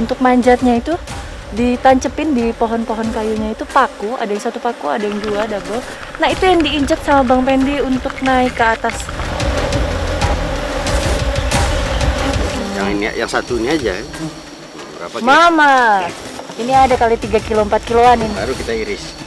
Untuk manjatnya itu ditancepin di pohon-pohon kayunya itu paku, ada yang satu paku, ada yang dua double. Nah itu yang diinjak sama Bang Pendi untuk naik ke atas. Yang ini, yang satu ini aja. Berapa kilo? Mama, ini ada kali 3 kilo 4 kiloan ini. Baru kita iris.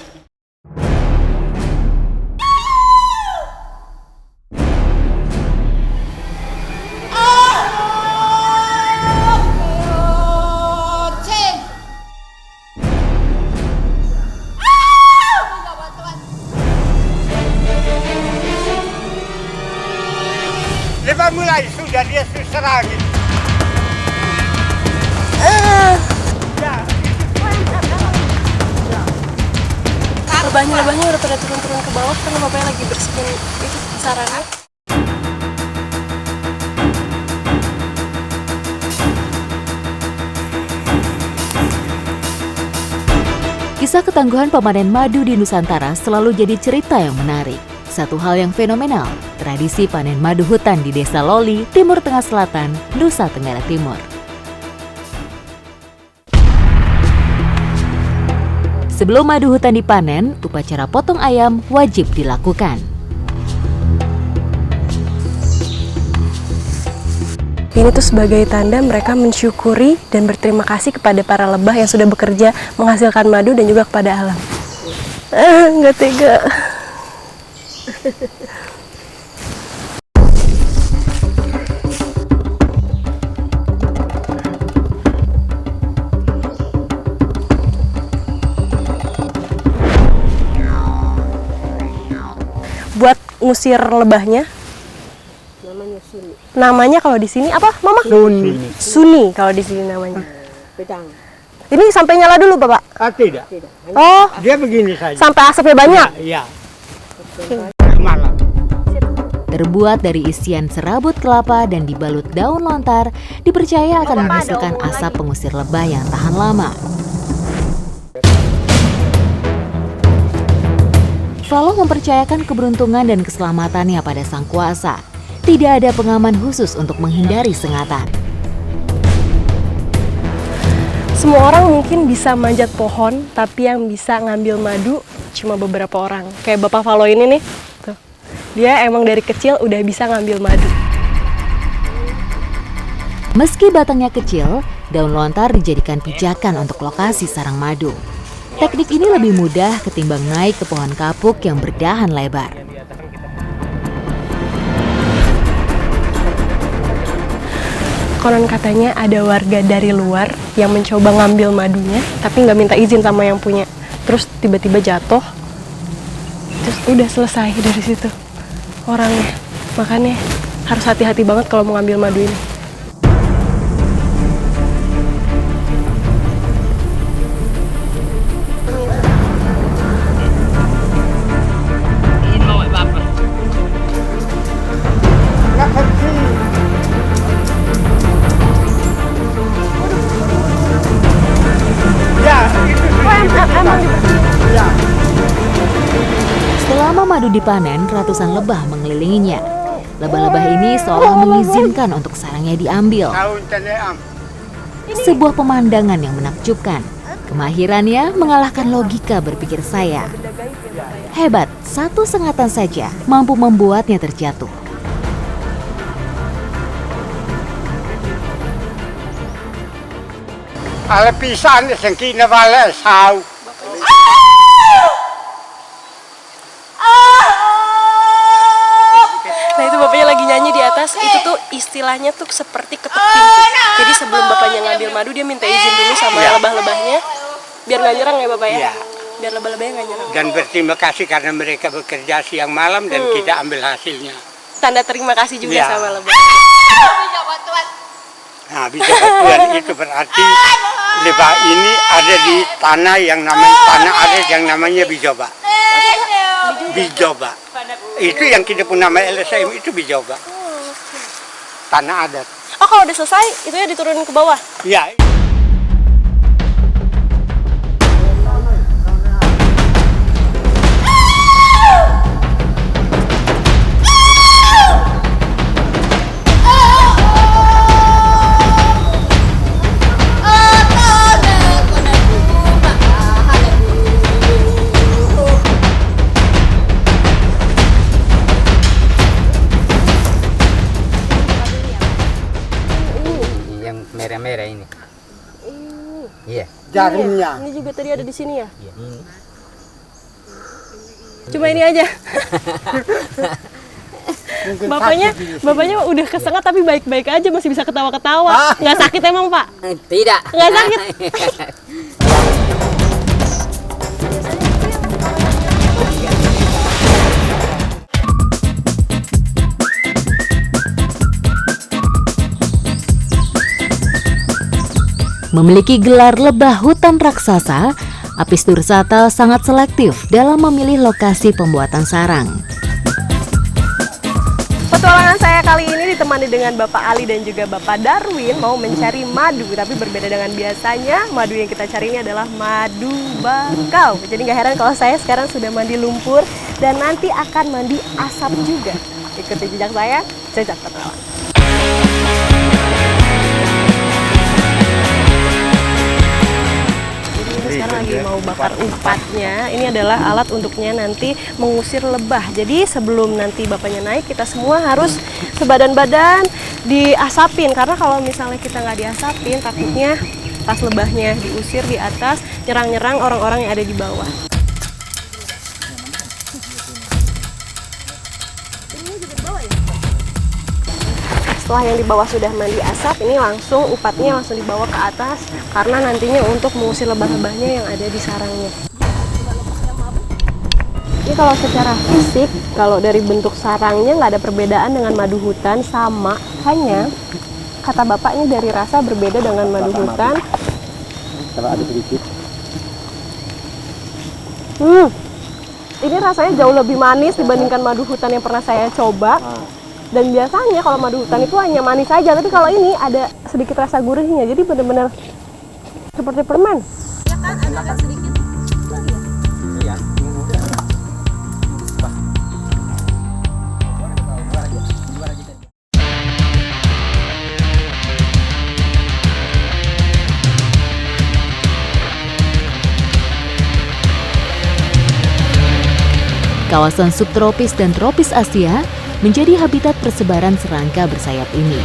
Lepas mulai sudah dia serang. Lebahnya udah pada turun-turun ke bawah karena bapaknya lagi bersihin itu sarangnya. Kisah ketangguhan pemanen madu di Nusantara selalu jadi cerita yang menarik. Satu hal yang fenomenal, tradisi panen madu hutan di Desa Loli, Timur Tengah Selatan, Nusa Tenggara Timur. Sebelum madu hutan dipanen, upacara potong ayam wajib dilakukan. Ini tuh sebagai tanda mereka mensyukuri dan berterima kasih kepada para lebah yang sudah bekerja menghasilkan madu dan juga kepada alam. Nggak tega. Buat ngusir lebahnya. Namanya kalau di sini apa, Mama? Suni. Suni kalau di sini namanya. Pedang. Ini sampai nyala dulu, Bapak? Tidak. Oh, Dia begini saja. sampai asapnya banyak. Iya. Malam. Terbuat dari isian serabut kelapa dan dibalut daun lontar, dipercaya akan menghasilkan asap pengusir lebah yang tahan lama. Valoh mempercayakan keberuntungan dan keselamatannya pada sang kuasa. Tidak ada pengaman khusus untuk menghindari sengatan. Semua orang mungkin bisa manjat pohon, tapi yang bisa ngambil madu cuma beberapa orang. Kayak Bapak Valoh ini nih, tuh. Dia emang dari kecil udah bisa ngambil madu. Meski batangnya kecil, daun lontar dijadikan pijakan untuk lokasi sarang madu. Teknik ini lebih mudah ketimbang naik ke pohon kapuk yang berdahan lebar. Konon katanya ada warga dari luar yang mencoba ngambil madunya, tapi nggak minta izin sama yang punya. Terus tiba-tiba jatuh, terus udah selesai dari situ orangnya. Makanya harus hati-hati banget kalau mau ngambil madu ini. Selama madu dipanen, ratusan lebah mengelilinginya. Lebah-lebah ini seolah mengizinkan untuk sarangnya diambil. Sebuah pemandangan yang menakjubkan. Kemahirannya mengalahkan logika berpikir saya. Hebat, satu sengatan saja mampu membuatnya terjatuh. Ala pisan sing kinawala saw. Nah itu bapaknya lagi nyanyi di atas, itu tuh istilahnya tuh seperti ketuk pintu. Jadi sebelum bapaknya ngambil madu, dia minta izin dulu sama lebah-lebahnya, biar nggak nyerang ya Bapak ya? Iya. Biar lebah-lebahnya nggak nyerang. Dan berterima kasih karena mereka bekerja siang malam dan kita ambil hasilnya. Tanda terima kasih juga Iya. sama lebah. Nah, bisa Tuhan itu berarti lebah ini ada di tanah yang namanya tanah adat yang namanya bijoba. Bijoba. Itu yang kita pun nama LSM itu bijoba. Tanah adat. Oh kalau udah selesai, itu ya diturunin ke bawah? Ya. jaringnya. Ini juga tadi ada di sini ya? Cuma ini aja. Mungkin Bapaknya udah kesengat tapi baik-baik aja, masih bisa ketawa-ketawa. Nggak sakit emang, Pak? Tidak. Nggak sakit. Memiliki gelar lebah hutan raksasa, Apis dorsata sangat selektif dalam memilih lokasi pembuatan sarang. Petualangan saya kali ini ditemani dengan Bapak Ali dan juga Bapak Darwin mau mencari madu, tapi berbeda dengan biasanya. Madu yang kita cari ini adalah madu bakau. Jadi nggak heran kalau saya sekarang sudah mandi lumpur dan nanti akan mandi asap juga. Ikuti jejak saya, jejak petualang. Sekarang lagi mau bakar umpatnya. Ini adalah alat untuknya nanti mengusir lebah. Jadi sebelum nanti bapaknya naik, kita semua harus sebadan-badan diasapin. Karena kalau misalnya kita nggak diasapin, takutnya pas lebahnya diusir di atas, nyerang-nyerang orang-orang yang ada di bawah. Setelah yang di bawah sudah mandi asap, ini langsung upatnya langsung dibawa ke atas karena nantinya untuk mengusir lebah-lebahnya yang ada di sarangnya. Ini kalau secara fisik, kalau dari bentuk sarangnya nggak ada perbedaan dengan madu hutan, sama. Hanya kata bapak ini dari rasa berbeda dengan madu hutan. Kalau ada sedikit. Ini rasanya jauh lebih manis dibandingkan madu hutan yang pernah saya coba. Dan biasanya kalau madu hutan itu hanya manis saja, tapi kalau ini ada sedikit rasa gurihnya, jadi benar-benar seperti permen. Ya kan, ada sedikit. Iya. Kawasan subtropis dan tropis Asia menjadi habitat persebaran serangga bersayap ini.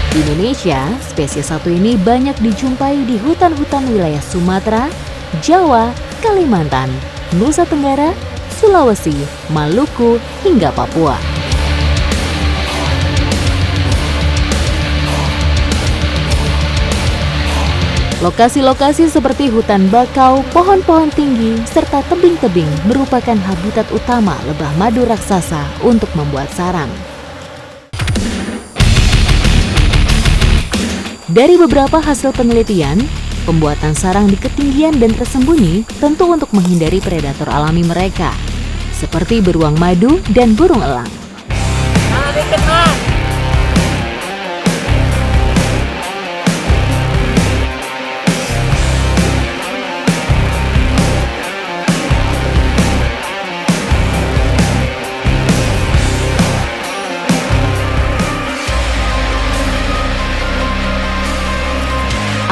Di Indonesia, spesies satu ini banyak dijumpai di hutan-hutan wilayah Sumatera, Jawa, Kalimantan, Nusa Tenggara, Sulawesi, Maluku, hingga Papua. Lokasi-lokasi seperti hutan bakau, pohon-pohon tinggi, serta tebing-tebing merupakan habitat utama lebah madu raksasa untuk membuat sarang. Dari beberapa hasil penelitian, pembuatan sarang di ketinggian dan tersembunyi tentu untuk menghindari predator alami mereka, seperti beruang madu dan burung elang.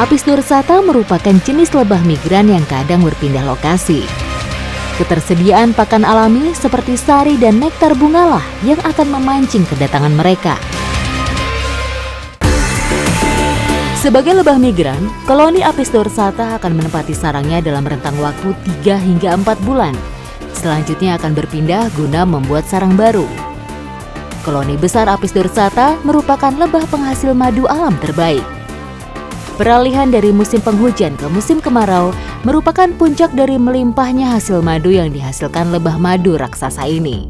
Apis dorsata merupakan jenis lebah migran yang kadang berpindah lokasi. Ketersediaan pakan alami seperti sari dan nektar bungalah yang akan memancing kedatangan mereka. Sebagai lebah migran, koloni Apis dorsata akan menempati sarangnya dalam rentang waktu 3 hingga 4 bulan. Selanjutnya akan berpindah guna membuat sarang baru. Koloni besar Apis dorsata merupakan lebah penghasil madu alam terbaik. Peralihan dari musim penghujan ke musim kemarau merupakan puncak dari melimpahnya hasil madu yang dihasilkan lebah madu raksasa ini.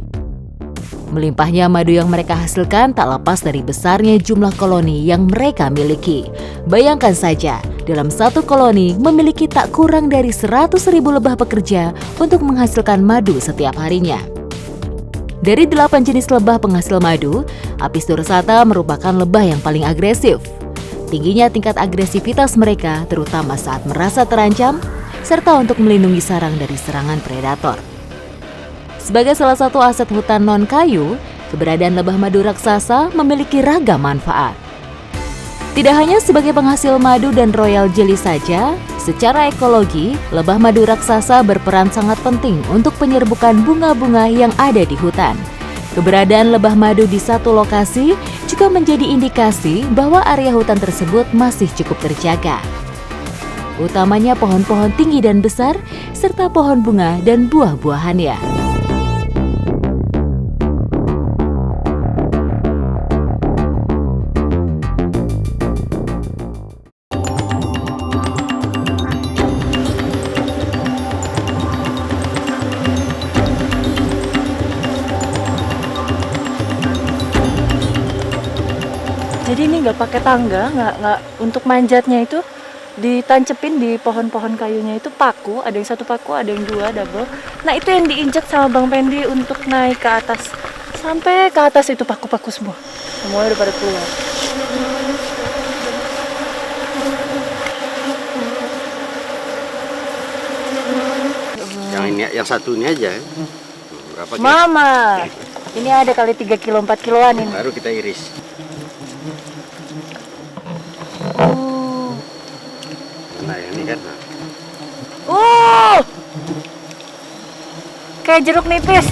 Melimpahnya madu yang mereka hasilkan tak lepas dari besarnya jumlah koloni yang mereka miliki. Bayangkan saja, dalam satu koloni memiliki tak kurang dari 100.000 lebah pekerja untuk menghasilkan madu setiap harinya. Dari 8 jenis lebah penghasil madu, Apis dorsata merupakan lebah yang paling agresif. Tingginya tingkat agresivitas mereka terutama saat merasa terancam, serta untuk melindungi sarang dari serangan predator. Sebagai salah satu aset hutan non-kayu, keberadaan lebah madu raksasa memiliki ragam manfaat. Tidak hanya sebagai penghasil madu dan royal jelly saja, secara ekologi, lebah madu raksasa berperan sangat penting untuk penyerbukan bunga-bunga yang ada di hutan. Keberadaan lebah madu di satu lokasi juga menjadi indikasi bahwa area hutan tersebut masih cukup terjaga. Utamanya pohon-pohon tinggi dan besar, serta pohon bunga dan buah-buahannya. Jadi ini nggak pakai tangga, nggak untuk manjatnya itu ditancepin di pohon-pohon kayunya itu paku, ada yang satu paku, ada yang dua double. Nah itu yang diinjak sama Bang Pendi untuk naik ke atas, sampai ke atas itu paku-paku semua, semuanya udah pada keluar. Yang ini, yang satu ini aja. Berapa kilo? Mama, ini ada kali 3 kilo 4 kiloan ini. Baru kita iris. Nah yang ini kan. Kayak jeruk nipis.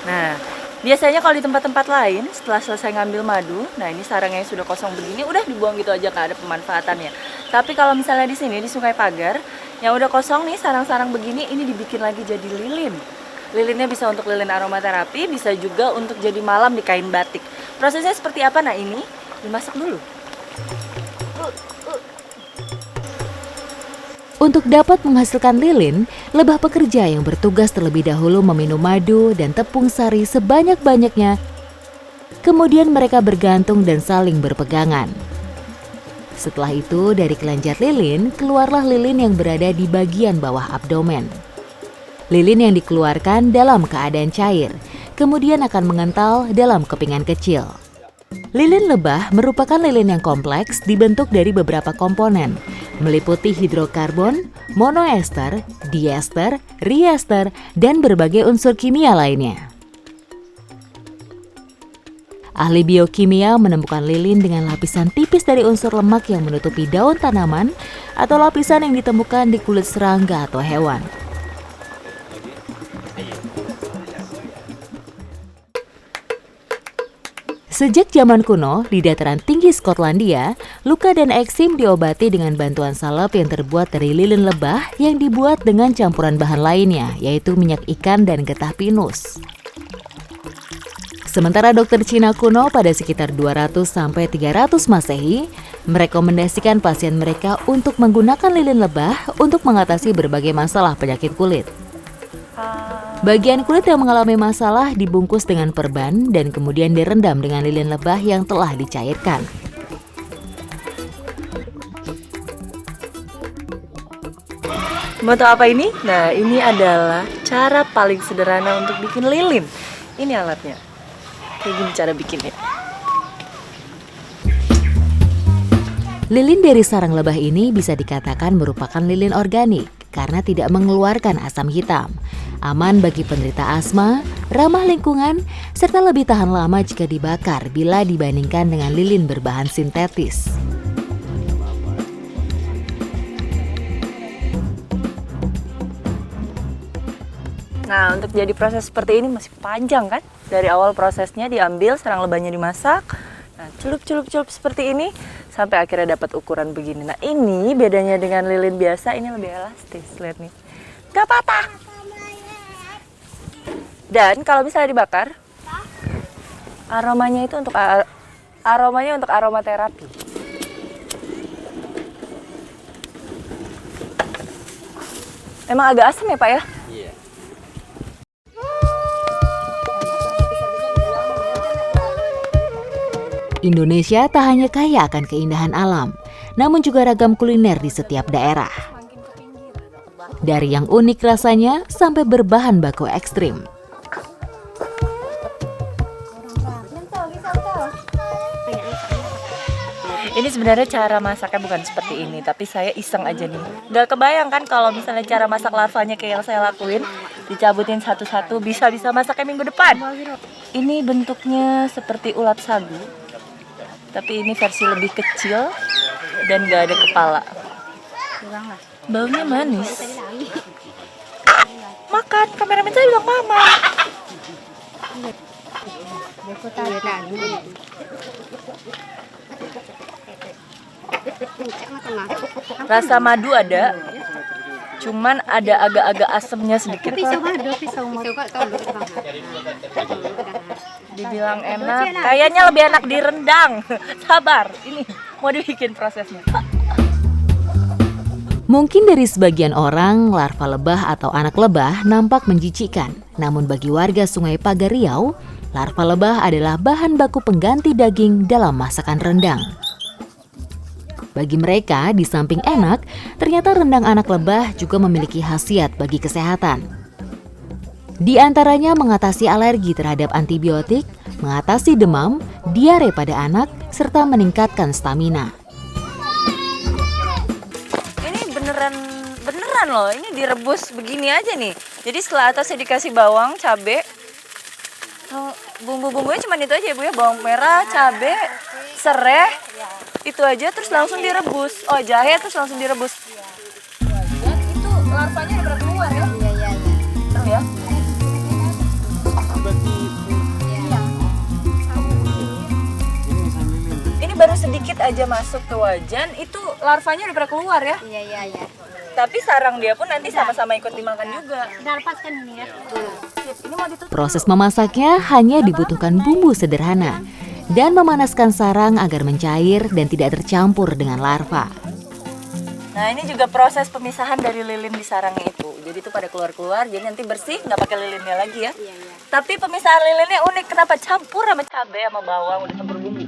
Nah, biasanya kalau di tempat-tempat lain setelah selesai ngambil madu, nah ini sarangnya sudah kosong begini, udah dibuang gitu aja, nggak ada pemanfaatannya. Tapi kalau misalnya di sini di Sungai Pagar, yang udah kosong nih sarang-sarang begini, ini dibikin lagi jadi lilin. Lilinnya bisa untuk lilin aromaterapi, bisa juga untuk jadi malam di kain batik. Prosesnya seperti apa? Nah ini dimasak dulu. Untuk dapat menghasilkan lilin, lebah pekerja yang bertugas terlebih dahulu meminum madu dan tepung sari sebanyak-banyaknya. Kemudian mereka bergantung dan saling berpegangan. Setelah itu, dari kelenjar lilin, keluarlah lilin yang berada di bagian bawah abdomen. Lilin yang dikeluarkan dalam keadaan cair, kemudian akan mengental dalam kepingan kecil. Lilin lebah merupakan lilin yang kompleks dibentuk dari beberapa komponen, meliputi hidrokarbon, monoester, diester, riester, dan berbagai unsur kimia lainnya. Ahli biokimia menemukan lilin dengan lapisan tipis dari unsur lemak yang menutupi daun tanaman atau lapisan yang ditemukan di kulit serangga atau hewan. Sejak zaman kuno, di dataran tinggi Skotlandia, luka dan eksim diobati dengan bantuan salep yang terbuat dari lilin lebah yang dibuat dengan campuran bahan lainnya, yaitu minyak ikan dan getah pinus. Sementara dokter Cina kuno pada sekitar 200-300 Masehi merekomendasikan pasien mereka untuk menggunakan lilin lebah untuk mengatasi berbagai masalah penyakit kulit. Bagian kulit yang mengalami masalah dibungkus dengan perban dan kemudian direndam dengan lilin lebah yang telah dicairkan. Mau tahu apa ini? Nah, ini adalah cara paling sederhana untuk bikin lilin. Ini alatnya. Kayak gini cara bikinnya. Lilin dari sarang lebah ini bisa dikatakan merupakan lilin organik karena tidak mengeluarkan asam hitam. Aman bagi penderita asma, ramah lingkungan, serta lebih tahan lama jika dibakar bila dibandingkan dengan lilin berbahan sintetis. Nah, untuk jadi proses seperti ini masih panjang kan? Dari awal prosesnya diambil, sarang lebahnya dimasak. Nah, celup-celup seperti ini sampai akhirnya dapat ukuran begini. Nah, ini bedanya dengan lilin biasa, ini lebih elastis. Lihat nih. Gak patah. Dan kalau misalnya dibakar, aromanya itu untuk aromaterapi. Emang agak asam ya, Pak ya? Iya. Indonesia tak hanya kaya akan keindahan alam, namun juga ragam kuliner di setiap daerah. Dari yang unik rasanya sampai berbahan baku ekstrim. Ini sebenarnya cara masaknya bukan seperti ini, tapi saya iseng aja nih. Gak kebayang kan kalau misalnya cara masak larvanya kayak yang saya lakuin, dicabutin satu-satu, bisa-bisa masaknya minggu depan. Ini bentuknya seperti ulat sagu, tapi ini versi lebih kecil. dan gak ada kepala. Baunya manis. Makan, kameramen saya bilang mama. Rasa madu ada, cuman ada agak-agak asemnya sedikit. Dibilang enak, kayaknya lebih enak di rendang. Sabar, ini mau dibikin prosesnya. Mungkin dari sebagian orang, larva lebah atau anak lebah nampak menjijikkan. Namun bagi warga Sungai Pagar Riau, larva lebah adalah bahan baku pengganti daging dalam masakan rendang. Bagi mereka, di samping enak, ternyata rendang anak lebah juga memiliki khasiat bagi kesehatan. Di antaranya mengatasi alergi terhadap antibiotik, mengatasi demam, diare pada anak, serta meningkatkan stamina. Beneran loh, ini direbus begini aja nih. Jadi setelah atasnya dikasih bawang, cabe, bumbu-bumbunya cuma itu aja ya Bu ya, bawang merah, cabe, serai, itu aja terus langsung direbus. Oh, jahe terus langsung direbus. Dan itu larvanya udah keluar ya? Iya. Tahu ya? Ini baru sedikit aja masuk ke wajan, itu larvanya udah pada keluar ya? Iya. Tapi sarang dia pun nanti sama-sama ikut dimakan juga. Udah lepaskan ini ya. Ini mau ditutup. Proses memasaknya hanya dibutuhkan bumbu sederhana dan memanaskan sarang agar mencair dan tidak tercampur dengan larva. Nah, ini juga proses pemisahan dari lilin di sarangnya itu. Jadi itu pada keluar-keluar, jadi nanti bersih, nggak pakai lilinnya lagi ya. Tapi pemisahan lilinnya unik, kenapa campur sama cabai sama bawang, udah campur bumbu.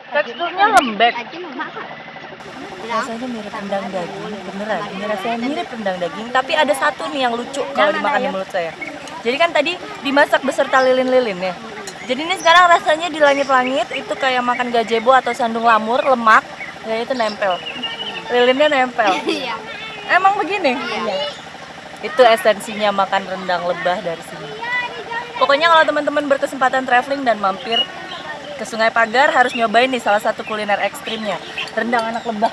Teksturnya lembek. Rasanya mirip rendang daging, beneran. Ini rasanya mirip rendang daging, tapi ada satu nih yang lucu kalau dimakan di mulut saya. Jadi kan tadi dimasak beserta lilin-lilin ya. Jadi ini sekarang rasanya di langit-langit itu kayak makan gazebo atau sandung lamur, lemak, ya itu nempel. Lilinnya nempel. Emang begini? Iya. Itu esensinya makan rendang lebah dari sini. Pokoknya kalau teman-teman berkesempatan traveling dan mampir ke Sungai Pagar harus nyobain nih salah satu kuliner ekstrimnya, rendang anak lebah.